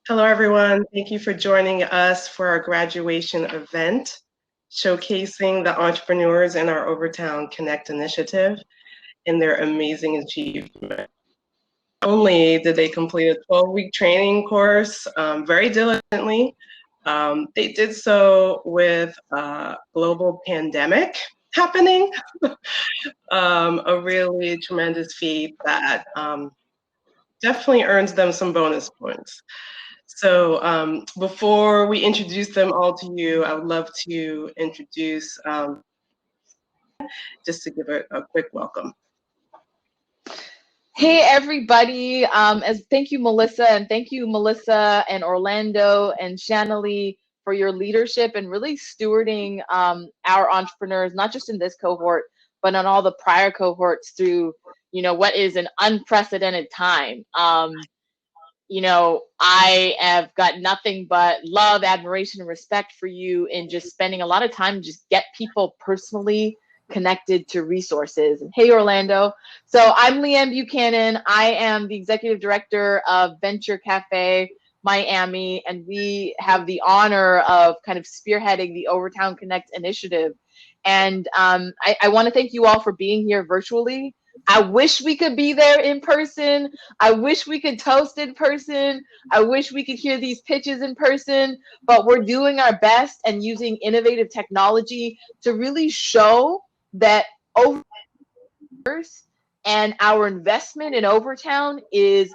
Hello, everyone. Thank you for joining us for our graduation event, showcasing the entrepreneurs in our Overtown Connect initiative and their amazing achievement. Not only did they complete a 12-week training course very diligently, they did so with a global pandemic happening, a really tremendous feat that definitely earns them some bonus points. So before we introduce them all to you, I would love to introduce, just to give a quick welcome. Hey everybody, thank you Melissa, and Orlando and Shanley for your leadership and really stewarding our entrepreneurs, not just in this cohort, but on all the prior cohorts through, what is an unprecedented time. I have got nothing but love, admiration, and respect for you in just spending a lot of time to just get people personally connected to resources. And hey, Orlando. So I'm Leanne Buchanan. I am the executive director of Venture Cafe Miami, and we have the honor of kind of spearheading the Overtown Connect initiative. And I want to thank you all for being here virtually. I wish we could be there in person. I wish we could toast in person. I wish we could hear these pitches in person, but we're doing our best and using innovative technology to really show that and our investment in Overtown is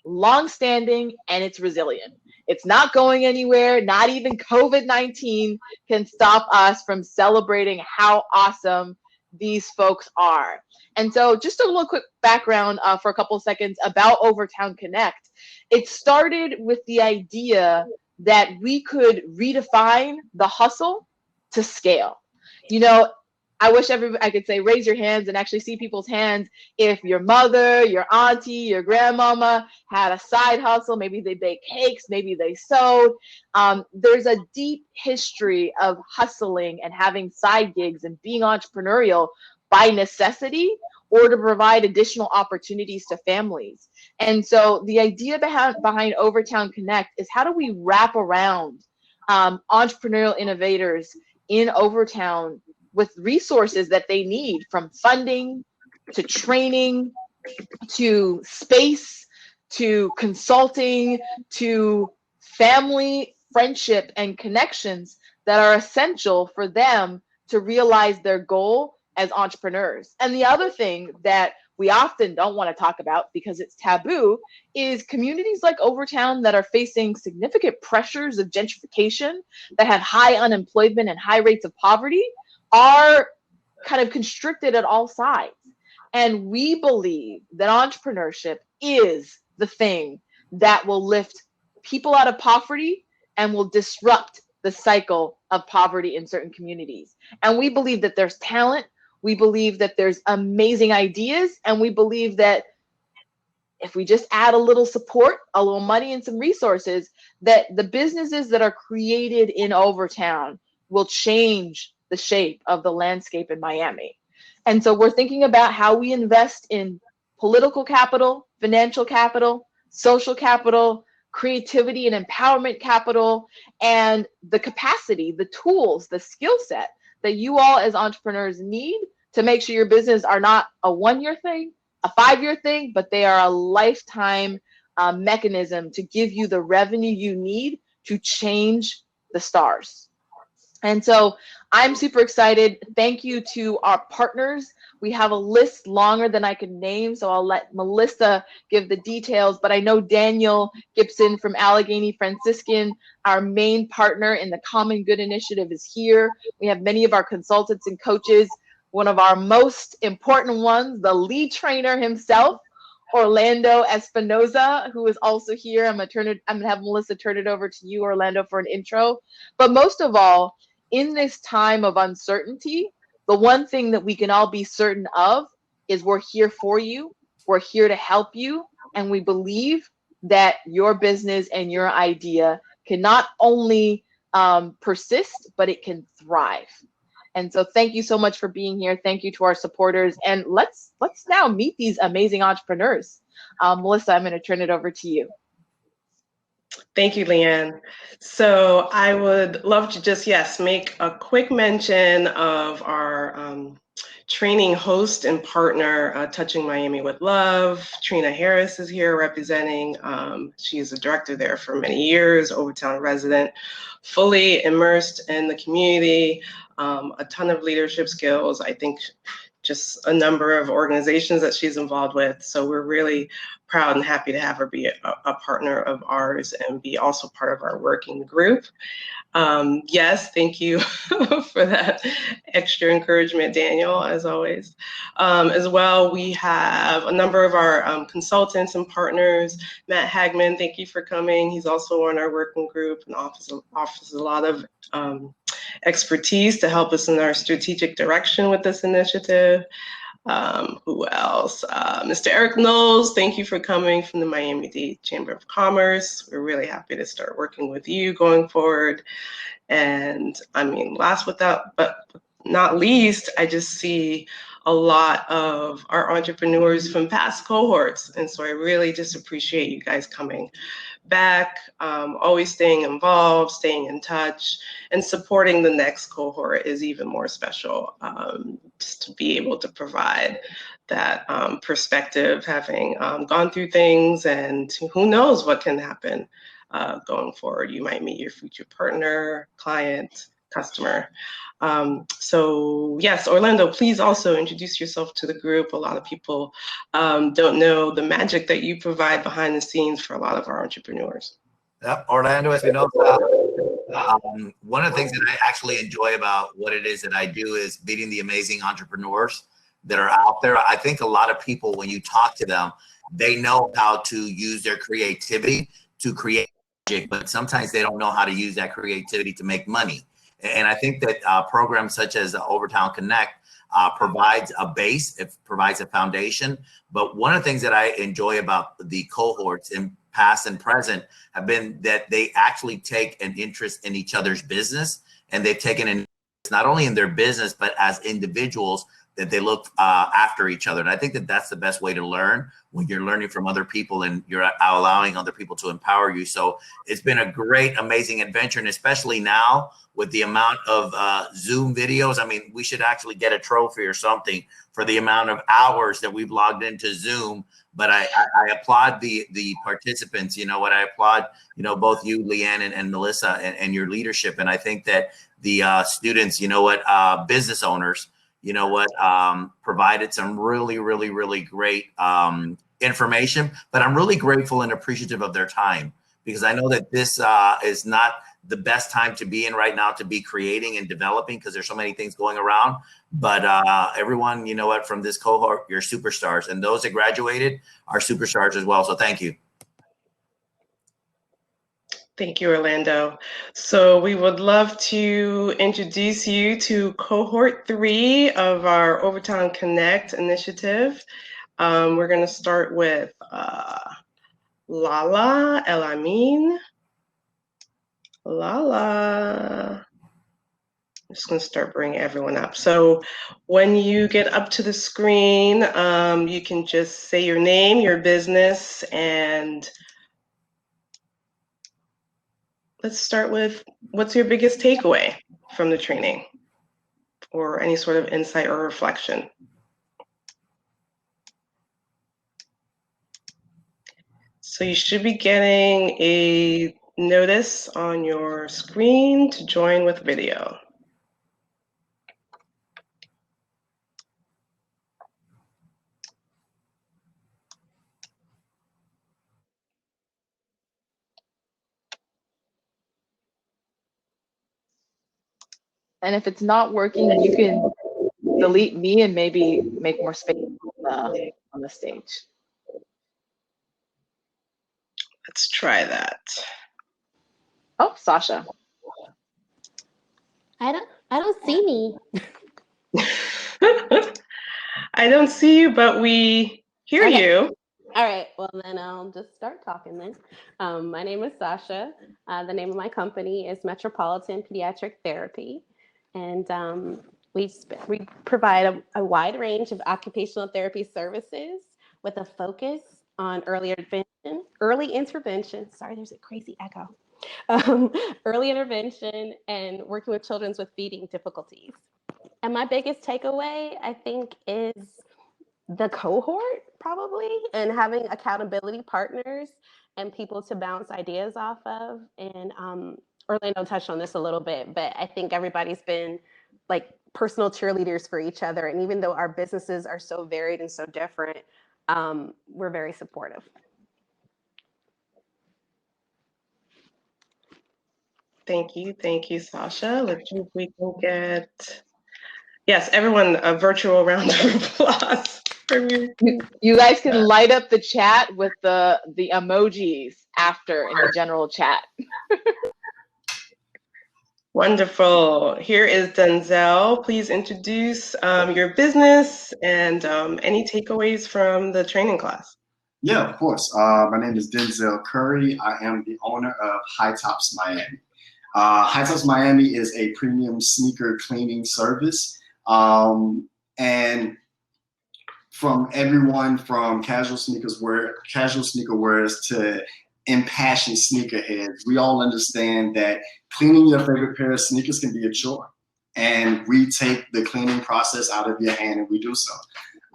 long-standing and it's resilient. It's not going anywhere. Not even COVID-19 can stop us from celebrating how awesome these folks are. And so just a little quick background for a couple of seconds about Overtown Connect. It started with the idea that we could redefine the hustle to scale. I wish I could say raise your hands and actually see people's hands if your mother, your auntie, your grandmama had a side hustle. Maybe they baked cakes, maybe they sewed. There's a deep history of hustling and having side gigs and being entrepreneurial by necessity or to provide additional opportunities to families. And so the idea behind Overtown Connect is how do we wrap around entrepreneurial innovators in Overtown with resources that they need, from funding to training to space to consulting to family, friendship, and connections that are essential for them to realize their goal as entrepreneurs. And the other thing that we often don't want to talk about because it's taboo is communities like Overtown that are facing significant pressures of gentrification, that have high unemployment and high rates of poverty, are kind of constricted at all sides. And we believe that entrepreneurship is the thing that will lift people out of poverty and will disrupt the cycle of poverty in certain communities. And we believe that there's talent, we believe that there's amazing ideas, and we believe that if we just add a little support, a little money, and some resources, that the businesses that are created in Overtown will change the shape of the landscape in Miami. And so we're thinking about how we invest in political capital, financial capital, social capital, creativity and empowerment capital, and the capacity, the tools, the skill set that you all as entrepreneurs need to make sure your business are not a one-year thing, a 5-year thing, but they are a lifetime mechanism to give you the revenue you need to change the stars. And so I'm super excited. Thank you to our partners. We have a list longer than I can name, so I'll let Melissa give the details. But I know Daniel Gibson from Allegheny Franciscan, our main partner in the Common Good Initiative, is here. We have many of our consultants and coaches. One of our most important ones, the lead trainer himself, Orlando Espinoza, who is also here. I'm gonna have Melissa turn it over to you, Orlando, for an intro. But most of all, in this time of uncertainty, the one thing that we can all be certain of is we're here for you, we're here to help you, and we believe that your business and your idea can not only persist, but it can thrive. And so thank you so much for being here. Thank you to our supporters. And let's now meet these amazing entrepreneurs. Melissa, I'm going to turn it over to you. Thank you, Leanne. So I would love to just, yes, make a quick mention of our training host and partner, Touching Miami with Love. Trina Harris is here representing. She is a director there for many years, Overtown resident, fully immersed in the community, a ton of leadership skills. I think just a number of organizations that she's involved with. So we're really proud and happy to have her be a partner of ours and be also part of our working group. Yes, thank you for that extra encouragement, Daniel, as always. As well, we have a number of our consultants and partners. Matt Hagman, thank you for coming. He's also on our working group and offers a lot of expertise to help us in our strategic direction with this initiative. Who else? Mr. Eric Knowles, thank you for coming from the Miami-Dade Chamber of Commerce. We're really happy to start working with you going forward. And I mean, last but not least, I just see a lot of our entrepreneurs from past cohorts. And so I really just appreciate you guys coming back, always staying involved, staying in touch, and supporting the next cohort is even more special, just to be able to provide that perspective, having gone through things, and who knows what can happen going forward. You might meet your future partner, client, customer. So yes, Orlando, please also introduce yourself to the group. A lot of people don't know the magic that you provide behind the scenes for a lot of our entrepreneurs. Yep, Orlando, as we know, one of the things that I actually enjoy about what it is that I do is meeting the amazing entrepreneurs that are out there. I think a lot of people, when you talk to them, they know how to use their creativity to create magic, but sometimes they don't know how to use that creativity to make money. And I think that programs such as Overtown Connect provides a base, it provides a foundation. But one of the things that I enjoy about the cohorts in past and present have been that they actually take an interest in each other's business, and they've taken an interest not only in their business, but as individuals, that they look after each other. And I think that that's the best way to learn, when you're learning from other people and you're allowing other people to empower you. So it's been a great, amazing adventure. And especially now with the amount of Zoom videos, I mean, we should actually get a trophy or something for the amount of hours that we've logged into Zoom. But I applaud the participants. You know what? I applaud, you know, both you, Leanne, and Melissa, and your leadership. And I think that the students, you know what, business owners, you know what, provided some really, really, really great information. But I'm really grateful and appreciative of their time, because I know that this is not the best time to be in right now to be creating and developing, because there's so many things going around. But everyone, you know what, from this cohort, you're superstars. And those that graduated are superstars as well. So thank you. Thank you, Orlando. So we would love to introduce you to cohort 3 of our Overtown Connect initiative. We're going to start with Lala El Amin. Lala. I'm just going to start bringing everyone up. So when you get up to the screen, you can just say your name, your business, and let's start with, what's your biggest takeaway from the training, or any sort of insight or reflection? So you should be getting a notice on your screen to join with video. And if it's not working, you can delete me and maybe make more space on the stage. Let's try that. Oh, Sasha. I don't see me. I don't see you, but we hear you. All right, well then I'll just start talking then. My name is Sasha. The name of my company is Metropolitan Pediatric Therapy, and we provide a wide range of occupational therapy services with a focus on early early intervention. Sorry, there's a crazy echo. Early intervention and working with children with feeding difficulties. And my biggest takeaway, I think, is the cohort probably, and having accountability partners and people to bounce ideas off of. And Orlando touched on this a little bit, but I think everybody's been like personal cheerleaders for each other. And even though our businesses are so varied and so different, we're very supportive. Thank you, Sasha. Let's see if we can get, yes, everyone, a virtual round of applause from you. You guys can light up the chat with the emojis after in the general chat. Wonderful. Here is Denzel. Please introduce your business and any takeaways from the training class. Yeah, of course. My name is Denzel Curry. I am the owner of High Tops Miami. High Tops Miami is a premium sneaker cleaning service. And from everyone from casual sneaker wearers to impassioned sneakerheads, we all understand that cleaning your favorite pair of sneakers can be a chore. And we take the cleaning process out of your hand and we do so.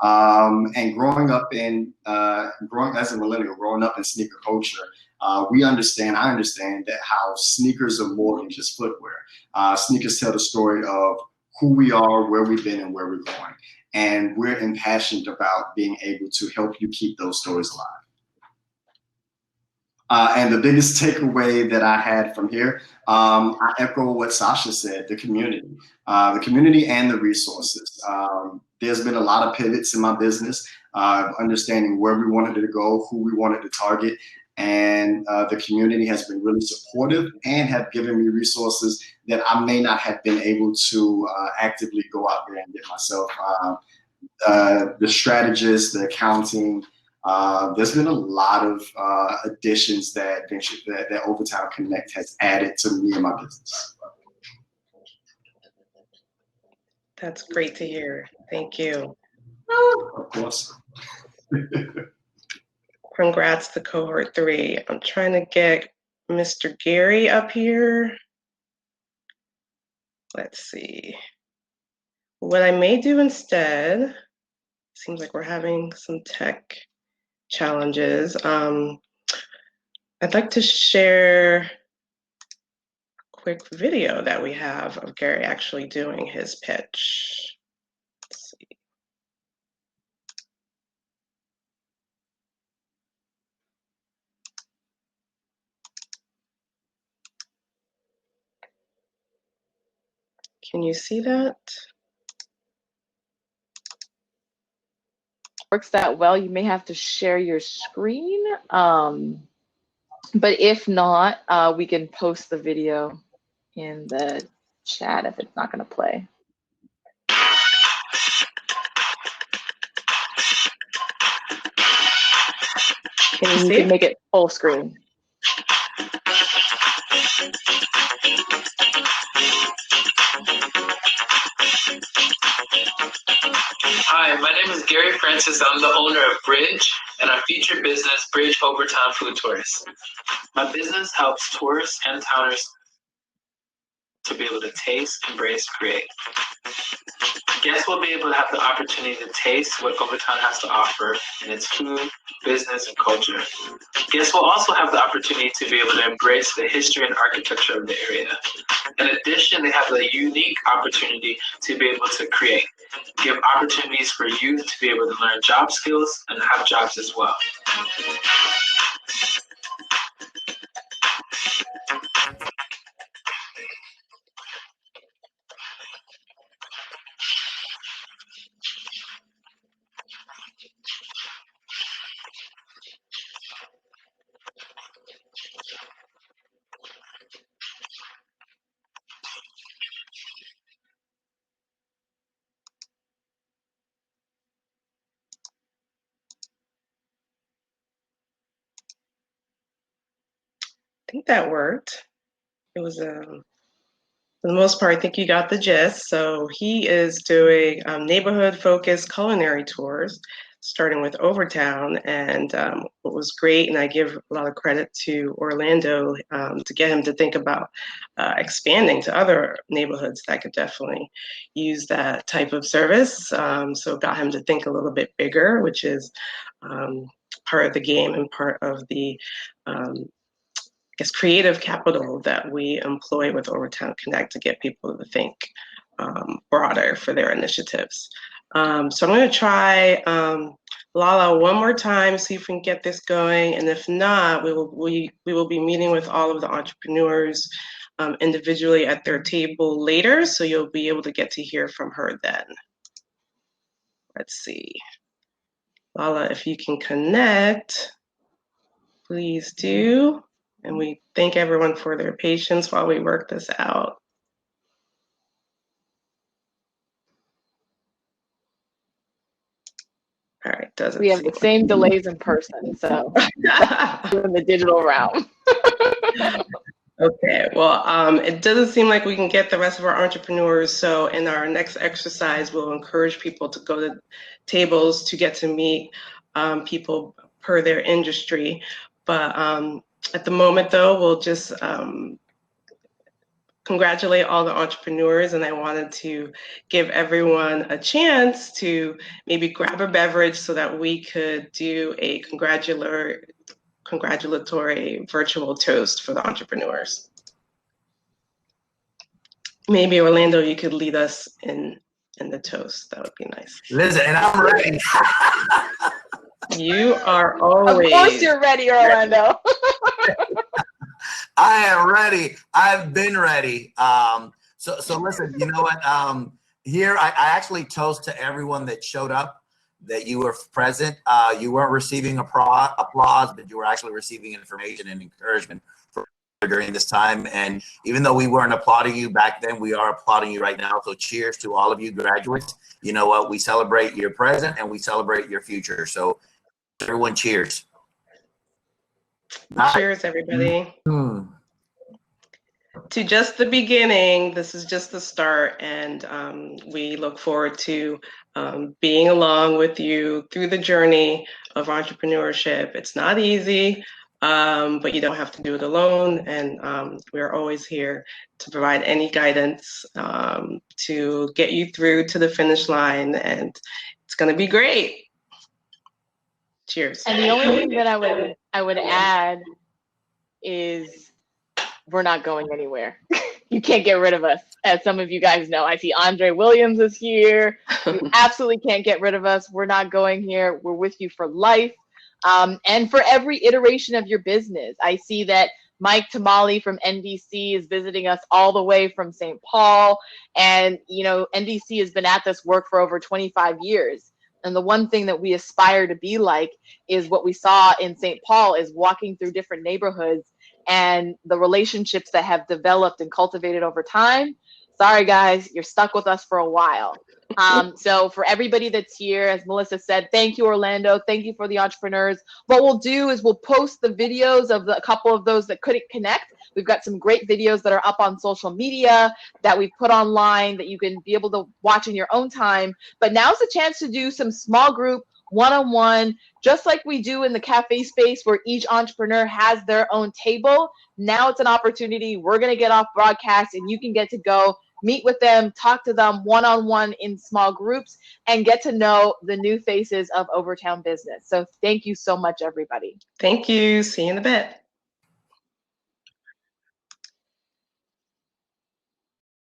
And growing as a millennial, growing up in sneaker culture, I understand that how sneakers are more than just footwear. Sneakers tell the story of who we are, where we've been, and where we're going. And we're impassioned about being able to help you keep those stories alive. And the biggest takeaway that I had from here, I echo what Sasha said, the community and the resources. There's been a lot of pivots in my business, understanding where we wanted to go, who we wanted to target, and the community has been really supportive and have given me resources that I may not have been able to actively go out there and get myself. The strategists, the accounting, there's been a lot of additions that Overtown Connect has added to me and my business. That's great to hear. Thank you. Of course. Congrats to Cohort 3. I'm trying to get Mr. Gary up here. Let's see. What I may do instead, seems like we're having some tech challenges. I'd like to share a quick video that we have of Gary actually doing his pitch. Let's see. Can you see that? Works that well, you may have to share your screen. But if not, we can post the video in the chat if it's not going to play. Can you see? You can make it full screen. Hi, my name is Gary Francis. I'm the owner of Bridge and our featured business, Bridge Overtown Food Tourists. My business helps tourists and towners to be able to taste, embrace, create. Guests will be able to have the opportunity to taste what Overtown has to offer in its food, business, and culture. Guests will also have the opportunity to be able to embrace the history and architecture of the area. In addition, they have the unique opportunity to be able to create, give opportunities for youth to be able to learn job skills and have jobs as well. I think that worked. It was, for the most part, I think you got the gist. So he is doing neighborhood-focused culinary tours starting with Overtown. And what was great, and I give a lot of credit to Orlando to get him to think about expanding to other neighborhoods that could definitely use that type of service. So got him to think a little bit bigger, which is part of the game and part of the creative capital that we employ with Overtown Connect to get people to think broader for their initiatives. So I'm going to try Lala one more time, see if we can get this going, and if not, we will be meeting with all of the entrepreneurs individually at their table later, so you'll be able to get to hear from her then. Let's see. Lala, if you can connect, please do. And we thank everyone for their patience while we work this out. All right, doesn't We have the same delays in person, so in the digital realm. Okay, well, it doesn't seem like we can get the rest of our entrepreneurs. So in our next exercise, we'll encourage people to go to tables to get to meet people per their industry. But at the moment, though, we'll just congratulate all the entrepreneurs, and I wanted to give everyone a chance to maybe grab a beverage so that we could do a congratulatory virtual toast for the entrepreneurs. Maybe Orlando, you could lead us in the toast. That would be nice. Listen, and I'm ready. You are always. Of course you're ready, Orlando. I am ready. I've been ready. So listen, you know what? Here, I actually toast to everyone that showed up, that you were present. You weren't receiving applause, but you were actually receiving information and encouragement during this time. And even though we weren't applauding you back then, we are applauding you right now. So cheers to all of you graduates. You know what? We celebrate your present and we celebrate your future. So everyone, cheers. Cheers, everybody. Mm. To just the beginning. This is just the start, and we look forward to being along with you through the journey of entrepreneurship. It's not easy, but you don't have to do it alone, and we're always here to provide any guidance to get you through to the finish line, and it's going to be great. Cheers. And the only thing that I would add is we're not going anywhere. You can't get rid of us. As some of you guys know, I see Andre Williams is here. You absolutely can't get rid of us. We're not going here. We're with you for life. And for every iteration of your business. I see that Mike Tamale from NDC is visiting us all the way from St. Paul. And, you know, NDC has been at this work for over 25 years. And the one thing that we aspire to be like is what we saw in St. Paul, is walking through different neighborhoods and the relationships that have developed and cultivated over time. Sorry, guys, you're stuck with us for a while. So for everybody that's here, as Melissa said, thank you, Orlando. Thank you for the entrepreneurs. What we'll do is we'll post the videos of a couple of those that couldn't connect. We've got some great videos that are up on social media that we've put online that you can be able to watch in your own time. But now's the chance to do some small group one-on-one, just like we do in the cafe space where each entrepreneur has their own table. Now it's an opportunity. We're going to get off broadcast and you can get to go meet with them, talk to them one-on-one in small groups, and get to know the new faces of Overtown business. So thank you so much, everybody. Thank you. See you in a bit.